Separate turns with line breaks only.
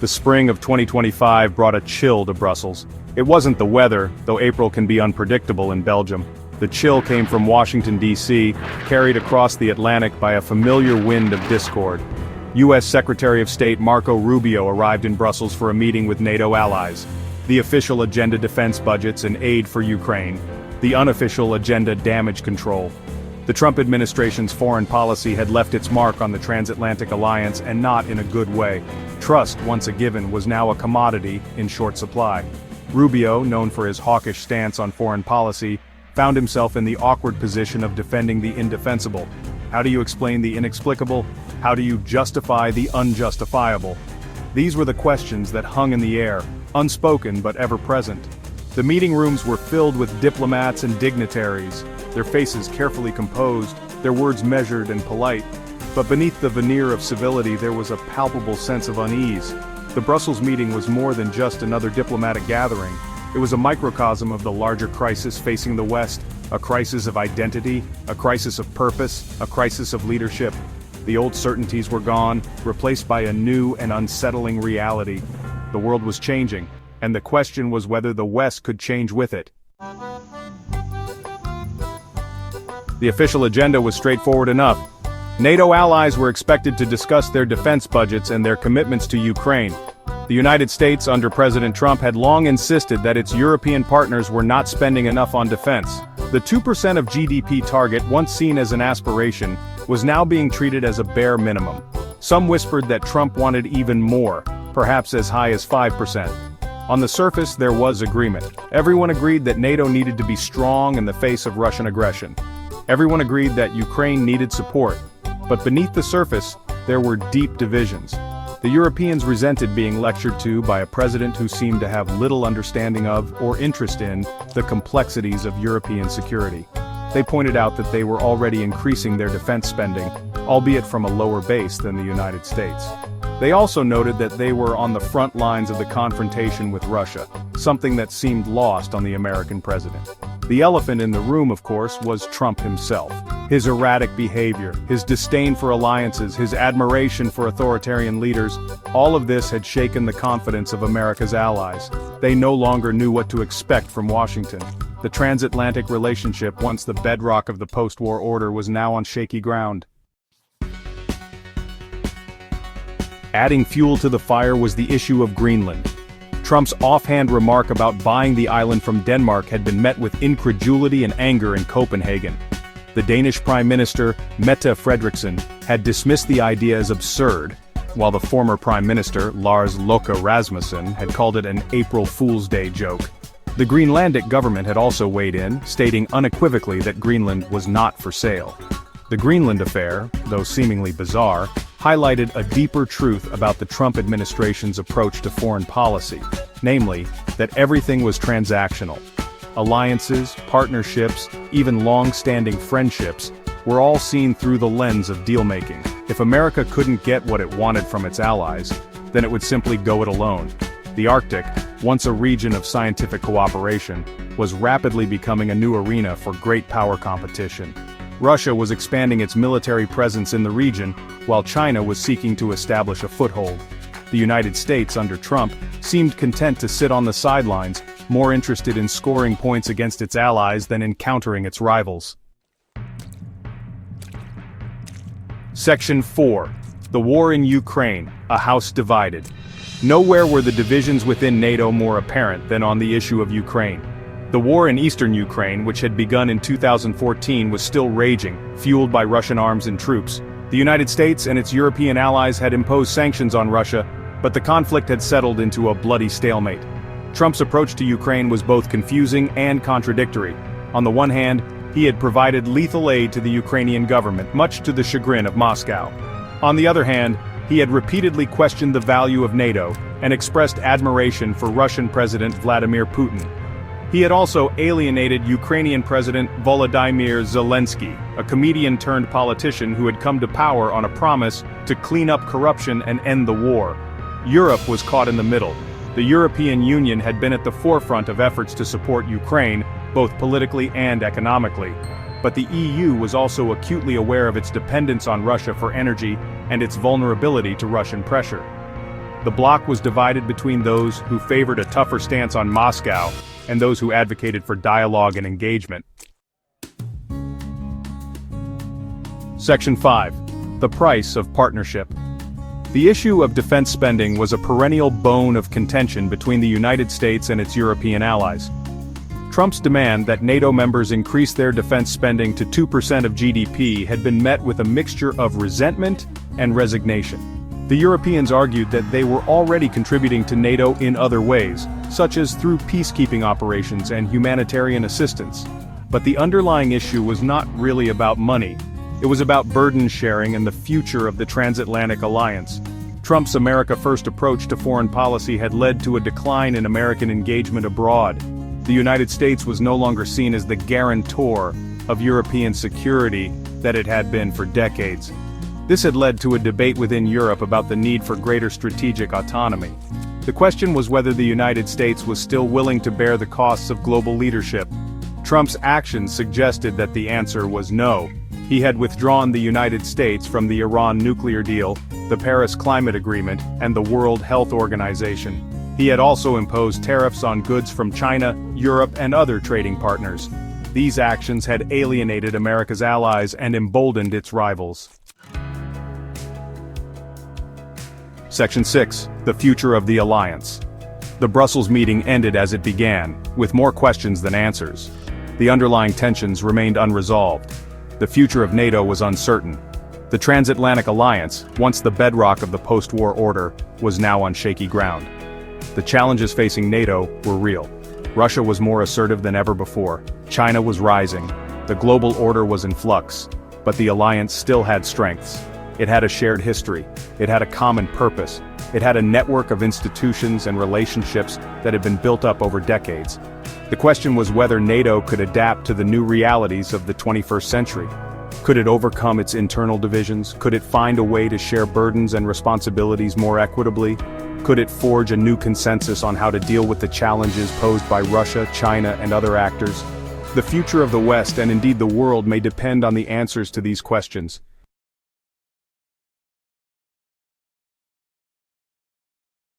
The spring of 2025 brought a chill to Brussels. It wasn't the weather, though April can be unpredictable in Belgium. The chill came from Washington, D.C., carried across the Atlantic by a familiar wind of discord. U.S. Secretary of State Marco Rubio arrived in Brussels for a meeting with NATO allies. The official agenda: defense budgets and aid for Ukraine. The unofficial agenda: damage control. The Trump administration's foreign policy had left its mark on the transatlantic alliance, and not in a good way. Trust, once a given, was now a commodity in short supply. Rubio, known for his hawkish stance on foreign policy, found himself in the awkward position of defending the indefensible. How do you explain the inexplicable? How do you justify the unjustifiable? These were the questions that hung in the air, unspoken but ever present. The meeting rooms were filled with diplomats and dignitaries, their faces carefully composed, their words measured and polite. But beneath the veneer of civility there was a palpable sense of unease. The Brussels meeting was more than just another diplomatic gathering. It was a microcosm of the larger crisis facing the West, a crisis of identity, a crisis of purpose, a crisis of leadership. The old certainties were gone, replaced by a new and unsettling reality. The world was changing, and the question was whether the West could change with it. The official agenda was straightforward enough. NATO allies were expected to discuss their defense budgets and their commitments to Ukraine. The United States, under President Trump, had long insisted that its European partners were not spending enough on defense. The 2% of GDP target, once seen as an aspiration, was now being treated as a bare minimum. Some whispered that Trump wanted even more, perhaps as high as 5%. On the surface, there was agreement. Everyone agreed that NATO needed to be strong in the face of Russian aggression. Everyone agreed that Ukraine needed support. But beneath the surface, there were deep divisions. The Europeans resented being lectured to by a president who seemed to have little understanding of, or interest in, the complexities of European security. They pointed out that they were already increasing their defense spending, albeit from a lower base than the United States. They also noted that they were on the front lines of the confrontation with Russia, something that seemed lost on the American president. The elephant in the room, of course, was Trump himself. His erratic behavior, his disdain for alliances, his admiration for authoritarian leaders, all of this had shaken the confidence of America's allies. They no longer knew what to expect from Washington. The transatlantic relationship, once the bedrock of the post-war order, was now on shaky ground. Adding fuel to the fire was the issue of Greenland. Trump's offhand remark about buying the island from Denmark had been met with incredulity and anger in Copenhagen. The Danish Prime Minister, Mette Frederiksen, had dismissed the idea as absurd, while the former Prime Minister, Lars Løkke Rasmussen, had called it an April Fool's Day joke. The Greenlandic government had also weighed in, stating unequivocally that Greenland was not for sale. The Greenland affair, though seemingly bizarre, highlighted a deeper truth about the Trump administration's approach to foreign policy, namely, that everything was transactional. Alliances, partnerships, even long-standing friendships, were all seen through the lens of deal-making. If America couldn't get what it wanted from its allies, then it would simply go it alone. The Arctic, once a region of scientific cooperation, was rapidly becoming a new arena for great power competition. Russia was expanding its military presence in the region, while China was seeking to establish a foothold. The United States, under Trump, seemed content to sit on the sidelines, more interested in scoring points against its allies than in countering its rivals. Section 4. The War in Ukraine, a House Divided. Nowhere were the divisions within NATO more apparent than on the issue of Ukraine. The war in eastern Ukraine, which had begun in 2014, was still raging, fueled by Russian arms and troops. The United States and its European allies had imposed sanctions on Russia, but the conflict had settled into a bloody stalemate. Trump's approach to Ukraine was both confusing and contradictory. On the one hand, he had provided lethal aid to the Ukrainian government, much to the chagrin of Moscow. On the other hand, he had repeatedly questioned the value of NATO and expressed admiration for Russian President Vladimir Putin. He had also alienated Ukrainian President Volodymyr Zelensky, a comedian-turned-politician who had come to power on a promise to clean up corruption and end the war. Europe was caught in the middle. The European Union had been at the forefront of efforts to support Ukraine, both politically and economically. But the EU was also acutely aware of its dependence on Russia for energy and its vulnerability to Russian pressure. The bloc was divided between those who favored a tougher stance on Moscow and those who advocated for dialogue and engagement. Section 5. The price of partnership. The issue of defense spending was a perennial bone of contention between the United States and its European allies. Trump's demand that NATO members increase their defense spending to 2% of GDP had been met with a mixture of resentment and resignation. The Europeans argued that they were already contributing to NATO in other ways, such as through peacekeeping operations and humanitarian assistance. But the underlying issue was not really about money. It was about burden sharing and the future of the transatlantic alliance. Trump's America First approach to foreign policy had led to a decline in American engagement abroad. The United States was no longer seen as the guarantor of European security that it had been for decades. This had led to a debate within Europe about the need for greater strategic autonomy. The question was whether the United States was still willing to bear the costs of global leadership. Trump's actions suggested that the answer was no. He had withdrawn the United States from the Iran nuclear deal, the Paris Climate Agreement, and the World Health Organization. He had also imposed tariffs on goods from China, Europe, and other trading partners. These actions had alienated America's allies and emboldened its rivals. Section 6. The future of the alliance. The Brussels meeting ended as it began, with more questions than answers. The underlying tensions remained unresolved. The future of NATO was uncertain. The transatlantic alliance, once the bedrock of the post-war order, was now on shaky ground. The challenges facing NATO were real. Russia was more assertive than ever before. China was rising. The global order was in flux. But the alliance still had strengths. It had a shared history. It had a common purpose. It had a network of institutions and relationships that had been built up over decades. The question was whether NATO could adapt to the new realities of the 21st century. Could it overcome its internal divisions? Could it find a way to share burdens and responsibilities more equitably? Could it forge a new consensus on how to deal with the challenges posed by Russia, China, and other actors? The future of the West and indeed the world may depend on the answers to these questions.